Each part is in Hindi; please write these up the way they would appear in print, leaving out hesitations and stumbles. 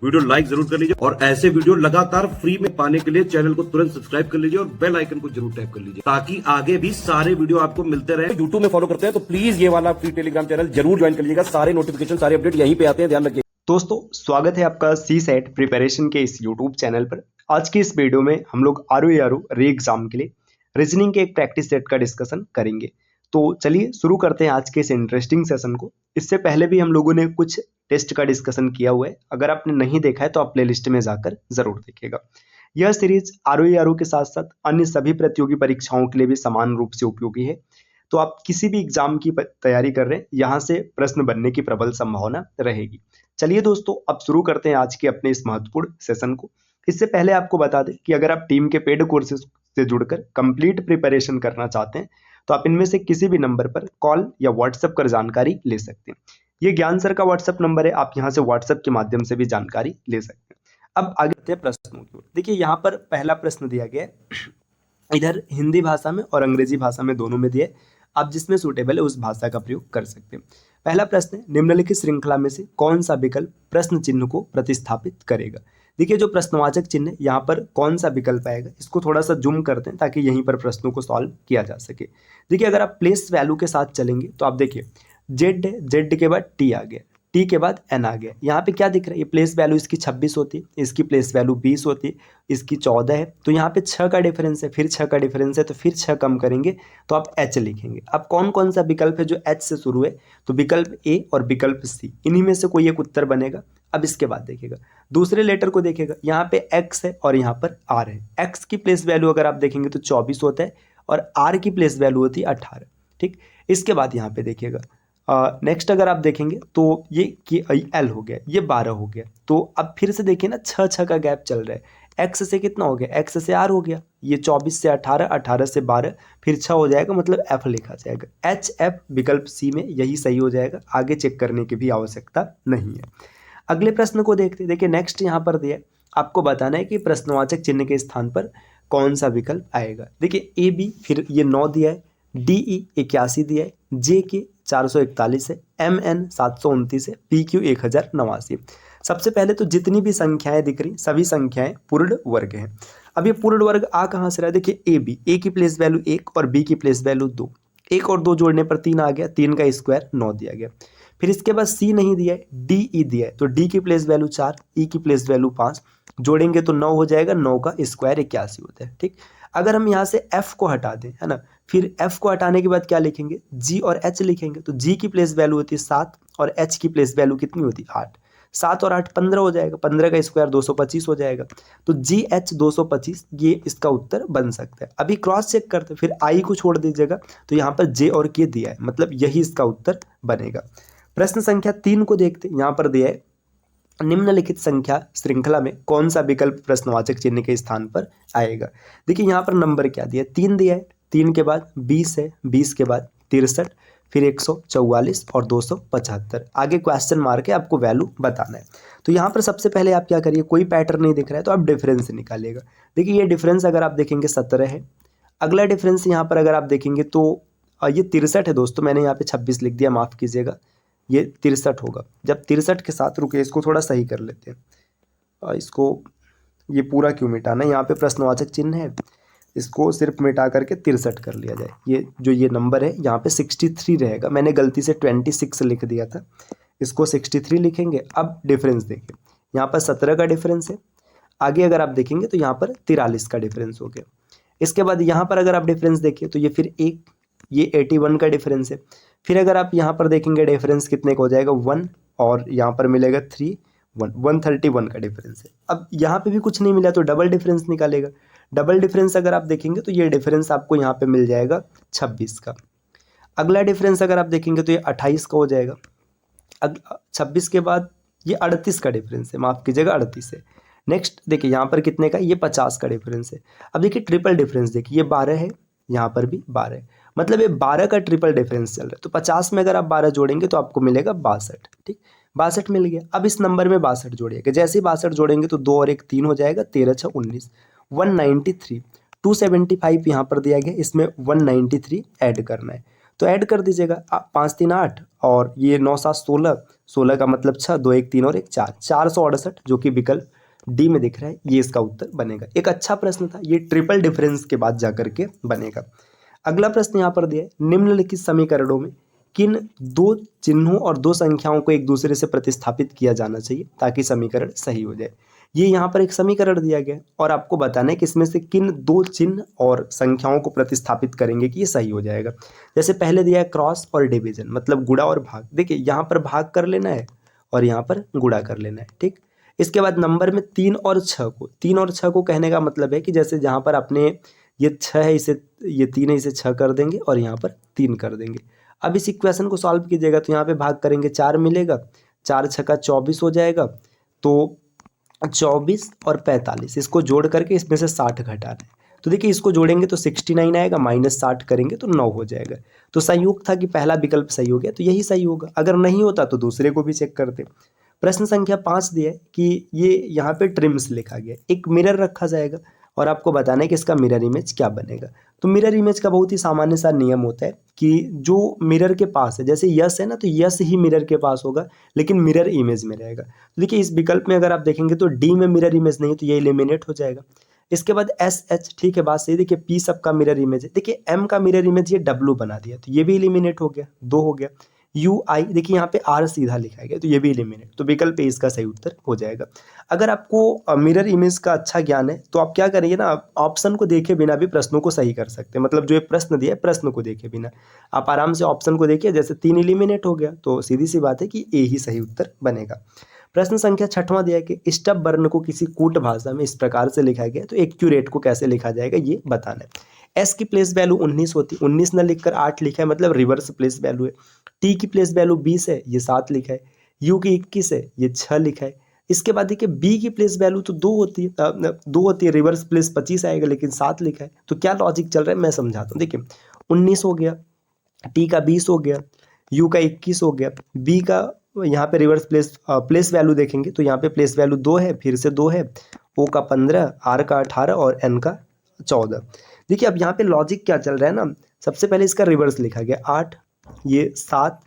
वीडियो लाइक जरूर कर लीजिए और ऐसे वीडियो लगातार फ्री में पाने के लिए चैनल को तुरंत सब्सक्राइब कर लीजिए और बेल आइकन को जरूर टैप कर लीजिए ताकि आगे भी सारे वीडियो आपको मिलते रहे। यूट्यूब में फॉलो करते हैं तो प्लीज ये वाला फ्री टेलीग्राम चैनल जरूर ज्वाइन कर लीजिएगा। सारे नोटिफिकेशन सारे अपडेट यहीं पे आते हैं, ध्यान रखिए। दोस्तों स्वागत है आपका CSET प्रिपरेशन के इस YouTube चैनल पर। आज की इस वीडियो में हम लोग ROE री एग्जाम के लिए रीजनिंग के एक प्रैक्टिस सेट का डिस्कशन करेंगे। तो चलिए शुरू करते हैं आज के इस इंटरेस्टिंग सेशन को। इससे पहले भी हम लोगों ने कुछ टेस्ट का डिस्कशन किया हुआ है, अगर आपने नहीं देखा है तो आप प्लेलिस्ट में जाकर जरूर देखिएगा। यह सीरीज ROE के साथ साथ अन्य सभी प्रतियोगी परीक्षाओं के लिए भी समान रूप से उपयोगी है। तो आप किसी भी एग्जाम की तैयारी कर रहे हैं, यहाँ से प्रश्न बनने की प्रबल संभावना रहेगी। चलिए दोस्तों अब शुरू करते हैं आज के अपने इस महत्वपूर्ण सेशन को। इससे पहले आपको बता दें कि अगर आप टीम के पेड कोर्सेज से जुड़कर कंप्लीट प्रिपरेशन करना चाहते हैं तो आप इनमें से किसी भी नंबर पर कॉल या व्हाट्सएप कर जानकारी ले सकते हैं। ये ज्ञान सर का व्हाट्सएप नंबर है, आप यहाँ से व्हाट्सएप के माध्यम से भी जानकारी ले सकते हैं। अब आगे बढ़ते हैं प्रश्नों की ओर। देखिए यहाँ पर पहला प्रश्न दिया गया है, इधर हिंदी भाषा में और अंग्रेजी भाषा में दोनों में दिया है, आप जिसमें सूटेबल है उस भाषा का प्रयोग कर सकते हैं। पहला प्रश्न है, निम्नलिखित श्रृंखला में से कौन सा विकल्प प्रश्न चिन्ह को प्रतिस्थापित करेगा। देखिए जो प्रश्नवाचक चिन्ह है यहाँ पर कौन सा विकल्प आएगा, इसको थोड़ा सा जूम करते हैं ताकि यहीं पर प्रश्नों को सॉल्व किया जा सके। देखिए अगर आप प्लेस वैल्यू के साथ चलेंगे तो आप देखिए जेड है, जेड के बाद टी आ गया, टी के बाद एन आ गया। यहाँ पे क्या दिख रहा है, ये प्लेस वैल्यू इसकी 26 होती है, इसकी प्लेस वैल्यू 20 होती है, इसकी 14 है। तो यहाँ पे 6 का डिफरेंस है, फिर 6 का डिफरेंस है, तो फिर 6 कम करेंगे तो आप एच लिखेंगे। अब कौन कौन सा विकल्प है जो एच से शुरू है, तो विकल्प ए और विकल्प सी, इन्हीं में से कोई एक उत्तर बनेगा। अब इसके बाद देखिएगा दूसरे लेटर को देखिएगा, यहाँ पे एक्स है और यहाँ पर आर है। एक्स की प्लेस वैल्यू अगर आप देखेंगे तो 24 होता है और आर की प्लेस वैल्यू होती है 18। ठीक, इसके बाद यहाँ पे देखिएगा नेक्स्ट अगर आप देखेंगे तो ये एल हो गया, ये 12 हो गया। तो अब फिर से देखिए ना 6 का गैप चल रहा है। एक्स से कितना हो गया, एक्स से आर हो गया, ये 24 से 18, 18 से 12, फिर 6 हो जाएगा, मतलब एफ लिखा जाएगा। एच एफ विकल्प सी में यही सही हो जाएगा, आगे चेक करने की भी आवश्यकता नहीं है। अगले प्रश्न को देखते हैं। देखिए नेक्स्ट यहाँ पर दिया है, आपको बताना है कि प्रश्नवाचक चिन्ह के स्थान पर कौन सा विकल्प आएगा। देखिए ए बी, फिर ये 9 दिया है, डी ई 81 दिया है, जे के 441 है, एम एन 729 है, पी क्यू 1089। सबसे पहले तो जितनी भी संख्याएं दिख रही सभी संख्याएं पूर्ण वर्ग हैं। अब ये पूर्ण वर्ग आ कहाँ से रहा है, देखिए ए बी, ए की प्लेस वैल्यू 1 और बी की प्लेस वैल्यू 2, 1 और 2 जोड़ने पर 3 आ गया, 3 का स्क्वायर 9 दिया गया। फिर इसके बाद सी नहीं दिया है, डी ई दिया है, तो डी की प्लेस वैल्यू 4, ई की प्लेस वैल्यू 5, जोड़ेंगे तो 9 हो जाएगा, 9 का स्क्वायर 81 होता है। ठीक, अगर हम यहाँ से एफ को हटा दें, है ना, फिर एफ को हटाने के बाद क्या लिखेंगे, जी और एच लिखेंगे। तो जी की प्लेस वैल्यू होती है 7 और एच की प्लेस वैल्यू कितनी होती है 8, 7 और 8 15 हो जाएगा, 15 का स्क्वायर 225 हो जाएगा। तो जी एच 225 ये इसका उत्तर बन सकता है। अभी क्रॉस चेक करते हैं, फिर आई को छोड़ दीजिएगा तो यहाँ पर जे और के दिया है, मतलब यही इसका उत्तर बनेगा। प्रश्न संख्या 3 को देखते हैं, यहाँ पर दिया है निम्नलिखित संख्या श्रृंखला में कौन सा विकल्प प्रश्नवाचक चिन्ह के स्थान पर आएगा। देखिए यहाँ पर नंबर क्या दिया है, 3 दिया है, 3 के बाद 20 है, 20 के बाद 63, फिर 144 और 275, आगे क्वेश्चन मार्क है, आपको वैल्यू बताना है। तो यहाँ पर सबसे पहले आप क्या करिए, कोई पैटर्न नहीं दिख रहा है तो आप डिफरेंस निकालिएगा। देखिए ये डिफरेंस अगर आप देखेंगे 17 है। अगला डिफरेंस यहाँ पर अगर आप देखेंगे तो ये 63 है दोस्तों, मैंने यहाँ पे 26 लिख दिया, माफ़ कीजिएगा, ये 63 होगा। जब 63 के साथ रुके, इसको थोड़ा सही कर लेते हैं, इसको ये पूरा क्यों मिटाना, यहाँ पे प्रश्नवाचक चिन्ह है, इसको सिर्फ मिटा करके 63 कर लिया जाए। ये जो ये नंबर है यहाँ पे 63 रहेगा, मैंने गलती से 26 लिख दिया था, इसको 63 लिखेंगे। अब डिफरेंस देखिए, यहाँ पर 17 का डिफरेंस है, आगे अगर आप देखेंगे तो यहाँ पर 43 का डिफरेंस हो गया। इसके बाद यहाँ पर अगर आप डिफरेंस देखिए तो ये फिर एक, ये 81 का डिफरेंस है। फिर अगर आप यहाँ पर देखेंगे डिफरेंस कितने का हो जाएगा 1, और यहाँ पर मिलेगा 3, 131 का डिफरेंस है। अब यहाँ पे भी कुछ नहीं मिला तो डबल डिफरेंस निकालेगा। डबल डिफरेंस अगर आप देखेंगे तो ये डिफरेंस आपको यहाँ पे मिल जाएगा 26 का। अगला डिफरेंस अगर आप देखेंगे तो ये 28 का हो जाएगा। 26 के बाद ये 38 का डिफरेंस है, माफ़ कीजिएगा 38 है। नेक्स्ट देखिए यहाँ पर कितने का, ये 50 का डिफरेंस है। अब देखिए ट्रिपल डिफरेंस देखिए, ये 12 है, यहाँ पर भी 12 है, मतलब ये 12 का ट्रिपल डिफरेंस चल रहा है। तो 50 में अगर आप 12 जोड़ेंगे तो आपको मिलेगा 62। ठीक, 62 मिल गया। अब इस नंबर में 62 जोड़िएगा, जैसे ही 62 जोड़ेंगे तो 2 और 1 3 हो जाएगा, 13 6 19, 193, 275 यहाँ पर दिया गया, इसमें 193 ऐड करना है। तो ऐड कर दीजिएगा 5 3 8 और ये 9 7 16, 16 का मतलब 6, 2 1 3 और 1 4, 468 जो कि विकल्प डी में दिख रहा है, ये इसका उत्तर बनेगा। एक अच्छा प्रश्न था, ये ट्रिपल डिफरेंस के बाद जाकर के बनेगा। अगला प्रश्न यहाँ पर दिया है, निम्नलिखित समीकरणों में किन दो चिन्हों और दो संख्याओं को एक दूसरे से प्रतिस्थापित किया जाना चाहिए ताकि समीकरण सही हो जाए। ये यहाँ पर एक समीकरण दिया गया है और आपको बताना है कि इसमें से किन दो चिन्ह और संख्याओं को प्रतिस्थापित करेंगे कि ये सही हो जाएगा। जैसे पहले दिया है क्रॉस और डिवीजन, मतलब गुणा और भाग। देखिए यहाँ पर भाग कर लेना है और यहाँ पर गुणा कर लेना है, ठीक। इसके बाद नंबर में 3 और 6 को कहने का मतलब है कि जैसे जहाँ पर आपने ये 6 है, इसे ये 3 है, इसे 6 कर देंगे और यहाँ पर 3 कर देंगे। अब इस इक्वेशन को सॉल्व कीजिएगा तो यहाँ पे भाग करेंगे 4 मिलेगा, 4 छक्का 24 हो जाएगा। तो 24 और 45 इसको जोड़ करके इसमें से 60 घटाना है। तो देखिए इसको जोड़ेंगे तो 69 आएगा, माइनस 60 करेंगे तो 9 हो जाएगा। तो संयुक्त था कि पहला विकल्प सही हो गया, तो यही सही होगा। अगर नहीं होता तो दूसरे को भी चेक करते। प्रश्न संख्या 5 दिया है कि ये यहाँ पे ट्रिम्स लिखा गया है, एक मिरर रखा जाएगा और आपको बताना है कि इसका मिरर इमेज क्या बनेगा। तो मिरर इमेज का बहुत ही सामान्य सा नियम होता है कि जो मिरर के पास है, जैसे यस है ना, तो यस ही मिरर के पास होगा लेकिन मिरर इमेज में रहेगा। तो देखिए इस विकल्प में अगर आप देखेंगे तो डी में मिरर इमेज नहीं, तो ये एलिमिनेट हो जाएगा। इसके बाद एस एच, ठीक है, बात सही। देखिए पी सबका मिरर इमेज है, देखिए एम का मिरर इमेज ये डब्लू बना दिया, तो ये भी एलिमिनेट हो गया, 2 हो गया। यू आई, देखिए यहाँ पे आर सीधा लिखा गया, तो ये भी एलिमिनेट, तो विकल्प ए इसका सही उत्तर हो जाएगा। अगर आपको मिरर इमेज का अच्छा ज्ञान है तो आप क्या करेंगे ना, ऑप्शन को देखे बिना भी प्रश्नों को सही कर सकते हैं। मतलब जो ये प्रश्न दिया है, प्रश्न को देखे बिना आप आराम से ऑप्शन को देखिए, जैसे 3 एलिमिनेट हो गया, तो सीधी सी बात है कि ए ही सही उत्तर बनेगा। प्रश्न संख्या 6वां दिया है कि स्टब वर्ण को किसी कूट भाषा में इस प्रकार से लिखा गया, तो एक्यूरेट को कैसे लिखा जाएगा ये बताना है। एस की प्लेस वैल्यू 19 होती है, 19 न लिखकर 8 लिखा है, मतलब रिवर्स प्लेस वैल्यू है। टी की प्लेस वैल्यू 20 है, ये 7 लिखा है। यू की 21 है, ये 6 लिखा है। इसके बाद देखिए बी की प्लेस वैल्यू तो 2 होती है, 2 होती है, रिवर्स प्लेस 25 आएगा लेकिन 7 लिखा है। तो क्या लॉजिक चल रहा है मैं समझाता हूँ। देखिए 19 हो गया, टी का 20 हो गया, यू का 21 हो गया, बी का यहाँ पे रिवर्स प्लेस वैल्यू देखेंगे तो यहाँ पे प्लेस वैल्यू 2 है, फिर से 2 है, ओ का 15, आर का 18 और एन का 14। देखिए अब यहाँ पे लॉजिक क्या चल रहा है ना, सबसे पहले इसका रिवर्स लिखा गया 8, ये 7,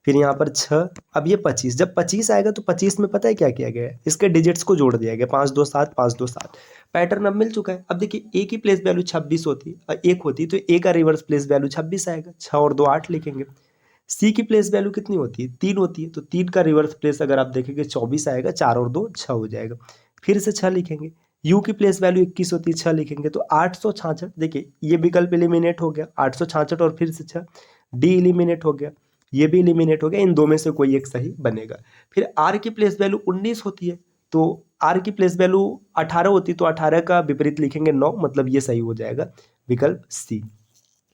फिर यहाँ पर 6, अब ये 25। जब 25 आएगा तो 25 में पता है क्या किया गया है, इसके डिजिट्स को जोड़ दिया गया, 5 2 7, 5 2 7। पैटर्न अब मिल चुका है। अब देखिए ए की प्लेस वैल्यू 26 होती है, 1 होती है, तो ए का रिवर्स प्लेस वैल्यू 26 आएगा, 6 और 2 8 लिखेंगे। सी की प्लेस वैल्यू कितनी होती है, 3 होती है, तो 3 का रिवर्स प्लेस अगर आप देखेंगे 24 आएगा, 4 और 2 6 हो जाएगा, फिर से 6 लिखेंगे। यू की प्लेस वैल्यू 21 होती है, 6 लिखेंगे, तो 866। देखिए ये विकल्प एलिमिनेट हो गया, 866 और फिर से 6, डी एलिमिनेट हो गया, ये भी एलिमिनेट हो गया। इन दो में से कोई एक सही बनेगा। फिर आर की प्लेस वैल्यू 19 होती है, तो आर की प्लेस वैल्यू 18 होती है, तो 18 का विपरीत लिखेंगे 9, मतलब ये सही हो जाएगा, विकल्प सी।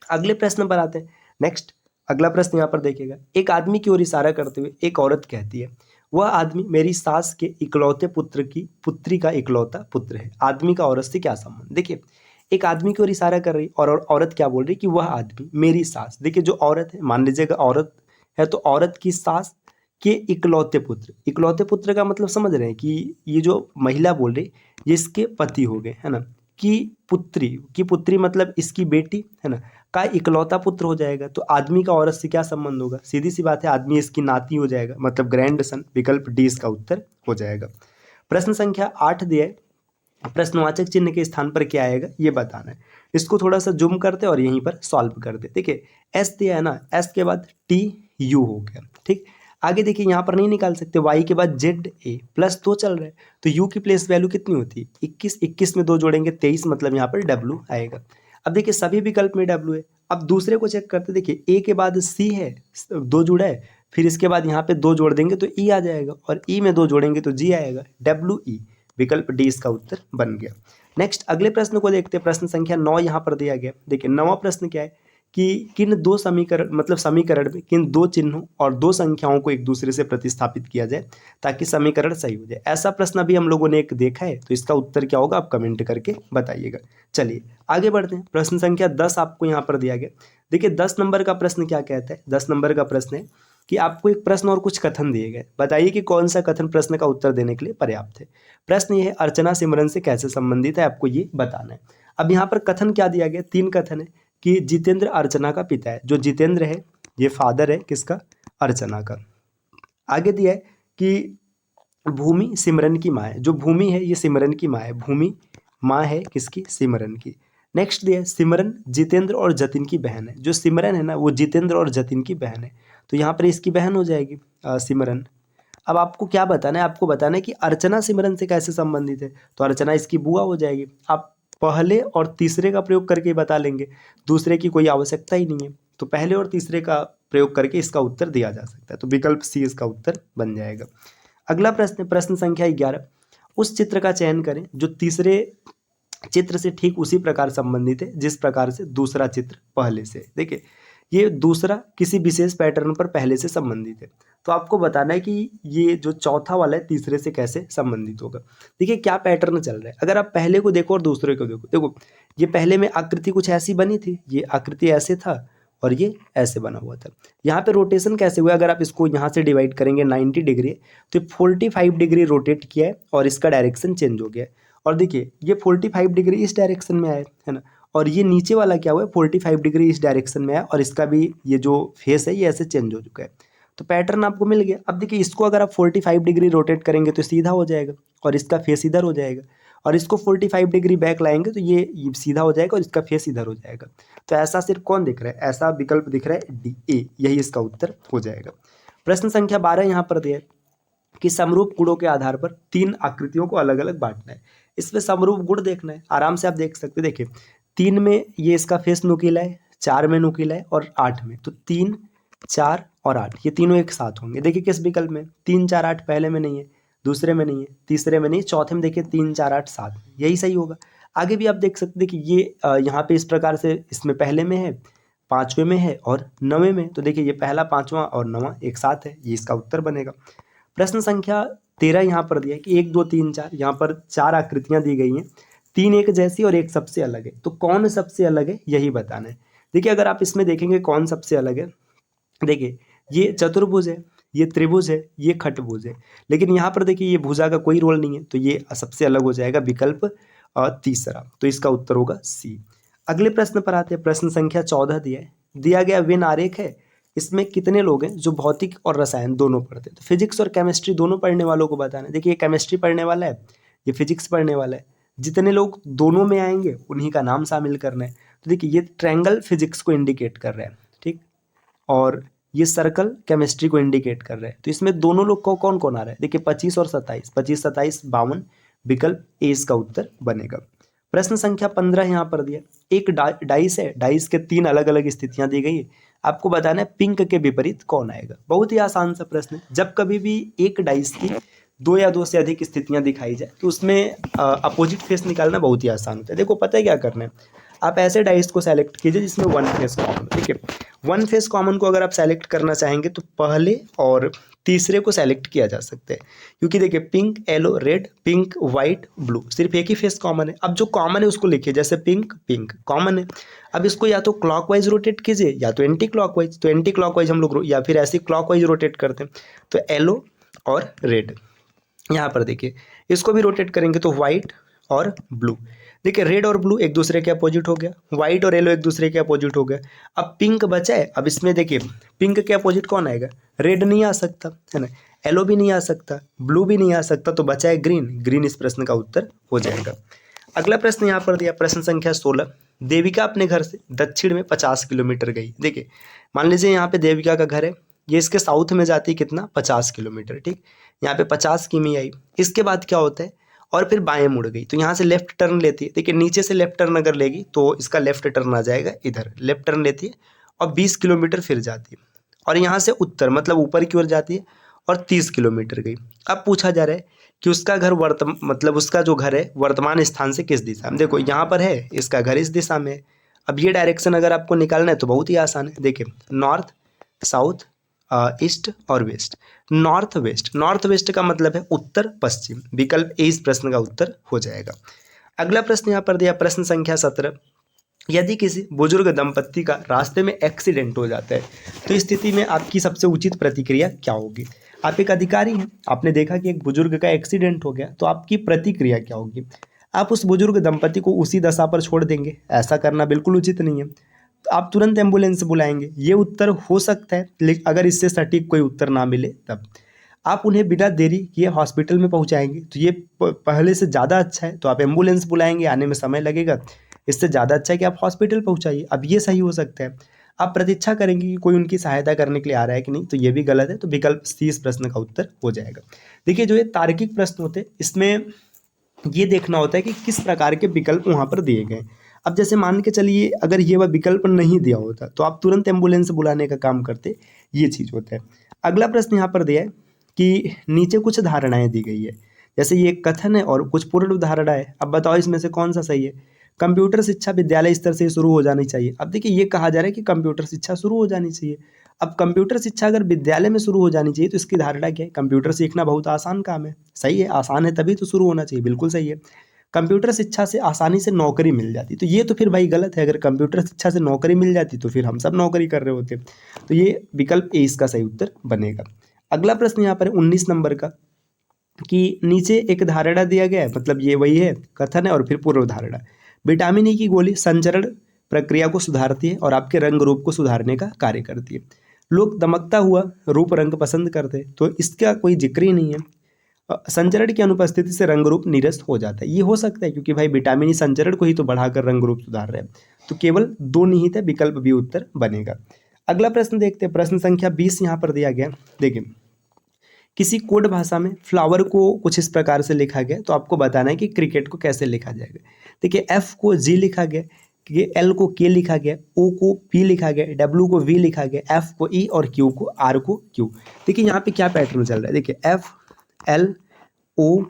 अगले प्रश्न पर आते हैं। नेक्स्ट अगला प्रश्न यहाँ पर देखिएगा, एक आदमी की ओर इशारा करते हुए एक औरत कहती है, वह आदमी मेरी सास के इकलौते पुत्र की पुत्री का इकलौता पुत्र है। आदमी का औरत से क्या संबंध। देखिए एक आदमी की ओर इशारा कर रही और औरत क्या बोल रही कि वह आदमी मेरी सास, देखिए जो औरत है, मान लीजिएगा औरत है, तो औरत की सास के इकलौते पुत्र, इकलौते पुत्र का मतलब समझ रहे हैं कि ये जो महिला बोल रही ये इसके पति हो गए, है ना, की पुत्री मतलब इसकी बेटी, है ना, का इकलौता पुत्र हो जाएगा। तो आदमी का औरत से क्या संबंध होगा, सीधी सी बात है, आदमी इसकी नाती हो जाएगा, मतलब ग्रैंड सन, विकल्प डी इसका उत्तर हो जाएगा। प्रश्न संख्या 8 दिया है, प्रश्नवाचक चिन्ह के स्थान पर क्या आएगा ये बताना है। इसको थोड़ा सा जूम करते और यहीं पर सॉल्व करते। देखिए एस दिया है ना, एस के बाद टी यू हो गया, ठीक। आगे देखिए यहाँ पर नहीं निकाल सकते, वाई के बाद जेड ए, प्लस 2 चल रहा है, तो यू की प्लेस वैल्यू कितनी होती है 21, 21 में 2 जोड़ेंगे 23, मतलब यहाँ पर डब्ल्यू आएगा। अब देखिए सभी विकल्प में डब्ल्यू है। अब दूसरे को चेक करते, देखिए ए के बाद सी है, 2 जुड़ा है, फिर इसके बाद यहाँ पे 2 जोड़ देंगे तो ई आ जाएगा, और ई में 2 जोड़ेंगे तो जी आएगा, डब्ल्यू ई, विकल्प डी इसका उत्तर बन गया। नेक्स्ट अगले प्रश्न को देखते हैं, प्रश्न संख्या 9 यहाँ पर दिया गया। देखिए 9वां प्रश्न क्या है कि किन दो समीकरण, मतलब समीकरण में किन दो चिन्हों और दो संख्याओं को एक दूसरे से प्रतिस्थापित किया जाए ताकि समीकरण सही हो जाए। ऐसा प्रश्न अभी हम लोगों ने एक देखा है, तो इसका उत्तर क्या होगा आप कमेंट करके बताइएगा। चलिए आगे बढ़ते हैं। प्रश्न संख्या 10 आपको यहाँ पर दिया गया। देखिए 10 नंबर का प्रश्न क्या कहता है, 10 नंबर का प्रश्न है कि आपको एक प्रश्न और कुछ कथन दिए गए, बताइए कि कौन सा कथन प्रश्न का उत्तर देने के लिए पर्याप्त है। प्रश्न ये है, अर्चना सिमरन से कैसे संबंधित है, आपको ये बताना है। अब यहाँ पर कथन क्या दिया गया, 3 कथन है कि जितेंद्र अर्चना का पिता है। जो जितेंद्र है ये फादर है किसका, अर्चना का। आगे दिया है कि भूमि सिमरन की माँ है। जो भूमि है ये सिमरन की माँ है, भूमि माँ है किसकी, सिमरन की। नेक्स्ट दिया है सिमरन जितेंद्र और जतिन की बहन है। जो सिमरन है ना वो जितेंद्र और जतिन की बहन है, तो यहाँ पर इसकी बहन हो जाएगी सिमरन। अब आपको क्या बताना है, आपको बताना है कि अर्चना सिमरन से कैसे संबंधित है, तो अर्चना इसकी बुआ हो जाएगी। आप पहले और तीसरे का प्रयोग करके ही बता लेंगे, दूसरे की कोई आवश्यकता ही नहीं है, तो पहले और तीसरे का प्रयोग करके इसका उत्तर दिया जा सकता है, तो विकल्प सी इसका उत्तर बन जाएगा। अगला प्रश्न, प्रश्न संख्या 11, उस चित्र का चयन करें जो तीसरे चित्र से ठीक उसी प्रकार संबंधित है जिस प्रकार से दूसरा चित्र पहले से। देखिए ये दूसरा किसी विशेष पैटर्न पर पहले से संबंधित है, तो आपको बताना है कि ये जो चौथा वाला है तीसरे से कैसे संबंधित होगा। देखिए क्या पैटर्न चल रहा है, अगर आप पहले को देखो और दूसरे को देखो, देखो ये पहले में आकृति कुछ ऐसी बनी थी, ये आकृति ऐसे था और ये ऐसे बना हुआ था। यहाँ पे रोटेशन कैसे हुआ, अगर आप इसको यहाँ से डिवाइड करेंगे 90 डिग्री, तो 45 डिग्री रोटेट किया है और इसका डायरेक्शन चेंज हो गया है। और देखिए ये 45 डिग्री इस डायरेक्शन में आया है ना, और ये नीचे वाला क्या हुआ है 45 डिग्री इस डायरेक्शन में आया और इसका भी ये जो फेस है ये ऐसे चेंज हो चुका है, तो पैटर्न आपको मिल गया। अब देखिए इसको अगर आप 45 डिग्री रोटेट करेंगे तो सीधा हो जाएगा और इसका फेस इधर हो जाएगा, और इसको 45 डिग्री बैक लाएंगे तो ये सीधा हो जाएगा और इसका फेस इधर हो जाएगा। तो ऐसा सिर्फ कौन दिख रहा है, ऐसा विकल्प दिख रहा है डी, ए, यही इसका उत्तर हो जाएगा। प्रश्न संख्या 12 यहाँ पर दिया है कि समरूप गुणों के आधार पर 3 आकृतियों को अलग अलग बांटना है। इसमें समरूप गुण देखना है, आराम से आप देख सकते हैं। देखिए 3 में ये इसका फेस नुकीला है, 4 में नुकीला है और 8 में, तो 3, 4 और 8 ये तीनों एक साथ होंगे। देखिए किस विकल्प में, 3, 4, 8 पहले में नहीं है, दूसरे में नहीं है, तीसरे में नहीं, चौथे में देखिए 3, 4, 8, 7, यही सही होगा। आगे भी आप देख सकते हैं कि ये यहाँ पे इस प्रकार से इसमें पहले में है, 5वें में है और 9वें में, तो देखिए ये पहला, 5वां और 9वां एक साथ है, ये इसका उत्तर बनेगा। प्रश्न संख्या 13 यहाँ पर दिया है कि 1, 2, 3, 4, यहाँ पर 4 आकृतियाँ दी गई हैं, 3 एक जैसी और एक सबसे अलग है, तो कौन सबसे अलग है यही बताना है। देखिए अगर आप इसमें देखेंगे कौन सबसे अलग है, देखिए ये चतुर्भुज है, ये त्रिभुज है, ये खटभुज है, लेकिन यहाँ पर देखिए ये भुजा का कोई रोल नहीं है, तो ये सबसे अलग हो जाएगा विकल्प तीसरा, तो इसका उत्तर होगा सी। अगले प्रश्न पर आते हैं, प्रश्न संख्या 14 दिया गया वेन आरेख है, इसमें कितने लोग हैं जो भौतिक और रसायन दोनों पढ़ते हैं, तो फिजिक्स और केमिस्ट्री दोनों पढ़ने वालों को बताना है। देखिए ये केमिस्ट्री पढ़ने वाला है, ये फिजिक्स पढ़ने वाला है, जितने लोग दोनों में आएंगे उन्हीं का नाम शामिल करना है। तो देखिए ये ट्रायंगल फिजिक्स को इंडिकेट कर रहा है, ठीक, और ये सर्कल केमिस्ट्री को इंडिकेट कर रहा है, तो इसमें दोनों लोग को कौन कौन आ रहा है, देखिए 25 और 27, 25, 27, 52, विकल्प ए इसका उत्तर बनेगा। प्रश्न संख्या 15 यहाँ पर दिया, एक डाइस है, डाइस के 3 अलग अलग स्थितियां दी गई है, आपको बताना है पिंक के विपरीत कौन आएगा। बहुत ही आसान सा प्रश्न है, जब कभी भी एक डाइस की 2 या 2 से अधिक स्थितियां दिखाई जाए तो उसमें अपोजिट फेस निकालना बहुत ही आसान होता है। देखो पता है क्या करना है, आप ऐसे डाइस को सेलेक्ट कीजिए जिसमें 1 फेस कॉमन, ठीक है। 1 फेस कॉमन को अगर आप सेलेक्ट करना चाहेंगे तो पहले और तीसरे को सेलेक्ट किया जा सकता है, क्योंकि देखिए pink, yellow, red, pink, white, blue, सिर्फ एक ही फेस कॉमन है। अब जो कॉमन है उसको लिखिए, जैसे पिंक, पिंक कॉमन है, अब इसको या तो क्लॉकवाइज रोटेट कीजिए या तो एंटी क्लॉकवाइज, तो एंटी क्लॉकवाइज हम लोग या फिर ऐसे क्लॉकवाइज रोटेट करते हैं, तो येलो और रेड। यहाँ पर देखिए इसको भी रोटेट करेंगे तो व्हाइट और ब्लू, देखिए रेड और ब्लू एक दूसरे के अपोजिट हो गया, व्हाइट और येलो एक दूसरे के अपोजिट हो गया। अब पिंक बचा है, अब इसमें देखिए पिंक के अपोजिट कौन आएगा, रेड नहीं आ सकता है ना, येलो भी नहीं आ सकता, ब्लू भी नहीं आ सकता, तो बचा है ग्रीन, ग्रीन इस प्रश्न का उत्तर हो जाएगा। अगला प्रश्न यहाँ पर दिया, प्रश्न संख्या 16, देविका अपने घर से दक्षिण में 50 किलोमीटर गई। देखिए मान लीजिए यहाँ पे देविका का घर है, ये इसके साउथ में जाती है कितना, 50 किलोमीटर, ठीक, यहाँ पे 50 किमी आई, इसके बाद क्या होता है और फिर बाएं मुड़ गई, तो यहाँ से लेफ्ट टर्न लेती है, देखिए नीचे से लेफ्ट टर्न अगर लेगी तो इसका लेफ्ट टर्न आ जाएगा इधर, लेफ्ट टर्न लेती है और 20 किलोमीटर फिर जाती है, और यहाँ से उत्तर मतलब ऊपर की ओर जाती है और 30 किलोमीटर गई। अब पूछा जा रहा है कि उसका घर मतलब उसका जो घर है वर्तमान स्थान से किस दिशा में, देखो यहाँ पर है, इसका घर इस दिशा में है। अब ये डायरेक्शन अगर आपको निकालना है तो बहुत ही आसान है, देखिए नॉर्थ, साउथ, ईस्ट और west, north west, north west का मतलब है उत्तर पश्चिम, विकल्प ए इस प्रश्न का उत्तर हो जाएगा। अगला प्रश्न यहाँ पर दिया, प्रश्न संख्या 17, यदि किसी बुजुर्ग दंपत्ति का रास्ते में एक्सीडेंट हो जाता है तो इस स्थिति में आपकी सबसे उचित प्रतिक्रिया क्या होगी। आप एक अधिकारी हैं, आपने देखा कि एक बुजुर्ग का एक्सीडेंट हो गया, तो आपकी प्रतिक्रिया क्या होगी। आप उस बुजुर्ग दंपति को उसी दशा पर छोड़ देंगे, ऐसा करना बिल्कुल उचित नहीं है, आप तुरंत एम्बुलेंस बुलाएंगे। ये उत्तर हो सकता है, लेकिन अगर इससे सटीक कोई उत्तर ना मिले तब आप उन्हें बिना देरी किए हॉस्पिटल में पहुंचाएंगे, तो ये पहले से ज़्यादा अच्छा है। तो आप एम्बुलेंस बुलाएंगे, आने में समय लगेगा, इससे ज़्यादा अच्छा है कि आप हॉस्पिटल पहुंचाइए। अब ये सही हो सकता है। आप प्रतीक्षा करेंगे कि कोई उनकी सहायता करने के लिए आ रहा है कि नहीं, तो ये भी गलत है। तो विकल्प सी इस प्रश्न का उत्तर हो जाएगा। देखिए, जो ये तार्किक प्रश्न होते हैं, इसमें ये देखना होता है कि किस प्रकार के विकल्प वहाँ पर दिए गए। अब जैसे मान के चलिए, अगर ये वह विकल्प नहीं दिया होता तो आप तुरंत एम्बुलेंस बुलाने का काम करते, ये चीज़ होता है। अगला प्रश्न यहाँ पर दिया है कि नीचे कुछ धारणाएं दी गई है, जैसे ये एक कथन है और कुछ पूर्ण धारणा है। अब बताओ इसमें से कौन सा सही है। कंप्यूटर शिक्षा विद्यालय स्तर से शुरू हो जानी चाहिए। अब देखिए, ये कहा जा रहा है कि कंप्यूटर शिक्षा शुरू हो जानी चाहिए। अब कंप्यूटर शिक्षा अगर विद्यालय में शुरू हो जानी चाहिए तो इसकी धारणा क्या है? कंप्यूटर सीखना बहुत आसान काम है। सही है, आसान है तभी तो शुरू होना चाहिए, बिल्कुल सही है। कंप्यूटर शिक्षा से आसानी से नौकरी मिल जाती, तो ये तो फिर भाई गलत है। अगर कंप्यूटर शिक्षा से नौकरी मिल जाती तो फिर हम सब नौकरी कर रहे होते। तो ये विकल्प ए इसका सही उत्तर बनेगा। अगला प्रश्न यहाँ पर 19 नंबर का, कि नीचे एक धारणा दिया गया है, मतलब ये वही है, कथन है और फिर पूर्व धारणा। विटामिन ई की गोली संचरण प्रक्रिया को सुधारती है और आपके रंग रूप को सुधारने का कार्य करती है। लोग दमकता हुआ रूप रंग पसंद करते हैं, तो इसका कोई जिक्र ही नहीं है। संचरण की अनुपस्थिति से रंग रूप नीरस हो जाता है। ये हो सकता है क्योंकि भाई विटामिन ई संचरण को ही तो बढ़ाकर रंग रूप सुधार रहे हैं। तो केवल दो निहित है, विकल्प बी उत्तर बनेगा। अगला प्रश्न देखते हैं, प्रश्न संख्या 20 यहाँ पर दिया गया। देखिए, किसी कोड भाषा में फ्लावर को कुछ इस प्रकार से लिखा गया, तो आपको बताना है कि क्रिकेट को कैसे लिखा जाएगा। देखिए, एफ को जी लिखा गया, एल को के लिखा गया, ओ को पी लिखा गया, डब्ल्यू को वी लिखा गया, एफ को ई और क्यू को आर को क्यू। देखिए यहाँ पे क्या पैटर्न चल रहा है। देखिए, F L O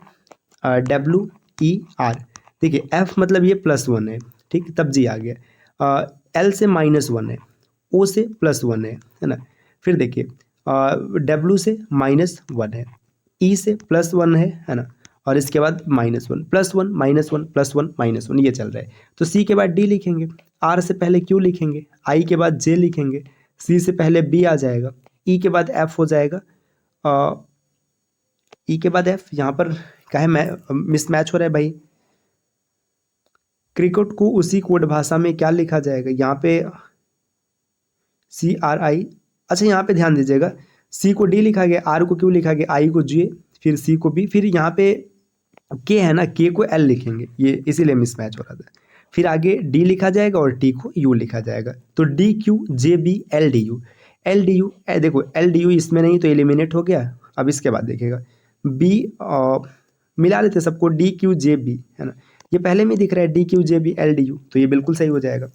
W E R. देखिए, एफ मतलब ये +1 है, ठीक, तब जी आ गया। एल से -1 है, ओ से +1 है ना। फिर देखिए, डब्ल्यू से -1 है, ई से +1 है ना, और इसके बाद -1 +1 -1 +1 -1 ये चल रहा है। तो सी के बाद डी लिखेंगे, आर से पहले क्यू लिखेंगे, आई के बाद जे लिखेंगे, सी से पहले बी आ जाएगा, ई के बाद एफ हो जाएगा, ई के बाद एफ। यहाँ पर काहे मिसमैच हो रहा है भाई। क्रिकेट को उसी कोड भाषा में क्या लिखा जाएगा, यहाँ पे CRI। अच्छा, यहाँ पे ध्यान दीजिएगा, सी को डी लिखा गया, आर को क्यू लिखा गया, आई को जे, फिर सी को बी, फिर यहाँ पे के है ना, के को एल लिखेंगे, ये इसीलिए मिसमैच हो रहा था। फिर आगे डी लिखा जाएगा और टी को यू लिखा जाएगा। तो D Q J B L D U, L D U, देखो एल डी यू इसमें नहीं तो एलिमिनेट हो गया। अब इसके बाद देखिएगा बी, मिला लेते सबको, डी क्यू जे बी है ना, ये पहले में दिख रहा है D Q J B L D U, तो ये बिल्कुल सही हो जाएगा।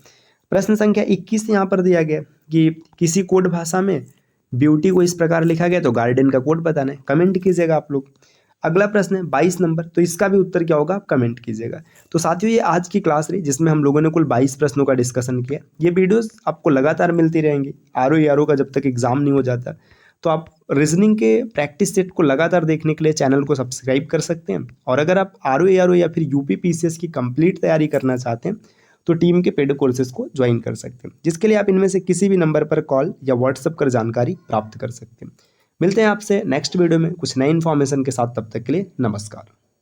प्रश्न संख्या 21 यहाँ पर दिया गया कि किसी कोड भाषा में ब्यूटी को इस प्रकार लिखा गया, तो गार्डन का कोड बताना है, कमेंट कीजिएगा आप लोग। अगला प्रश्न है 22 नंबर, तो इसका भी उत्तर क्या होगा, आप कमेंट कीजिएगा। तो साथियों, ये आज की क्लास रही जिसमें हम लोगों ने कुल 22 प्रश्नों का डिस्कशन किया। ये वीडियोस आपको लगातार मिलती रहेंगी आरओ का जब तक एग्जाम नहीं हो जाता। तो आप रीजनिंग के प्रैक्टिस सेट को लगातार देखने के लिए चैनल को सब्सक्राइब कर सकते हैं। और अगर आप आरओ या फिर यूपी पीसीएस की कंप्लीट तैयारी करना चाहते हैं तो टीम के पेड कोर्सेज को ज्वाइन कर सकते हैं, जिसके लिए आप इनमें से किसी भी नंबर पर कॉल या व्हाट्सएप कर जानकारी प्राप्त कर सकते हैं। मिलते हैं आपसे नेक्स्ट वीडियो में कुछ नई इन्फॉर्मेशन के साथ, तब तक के लिए नमस्कार।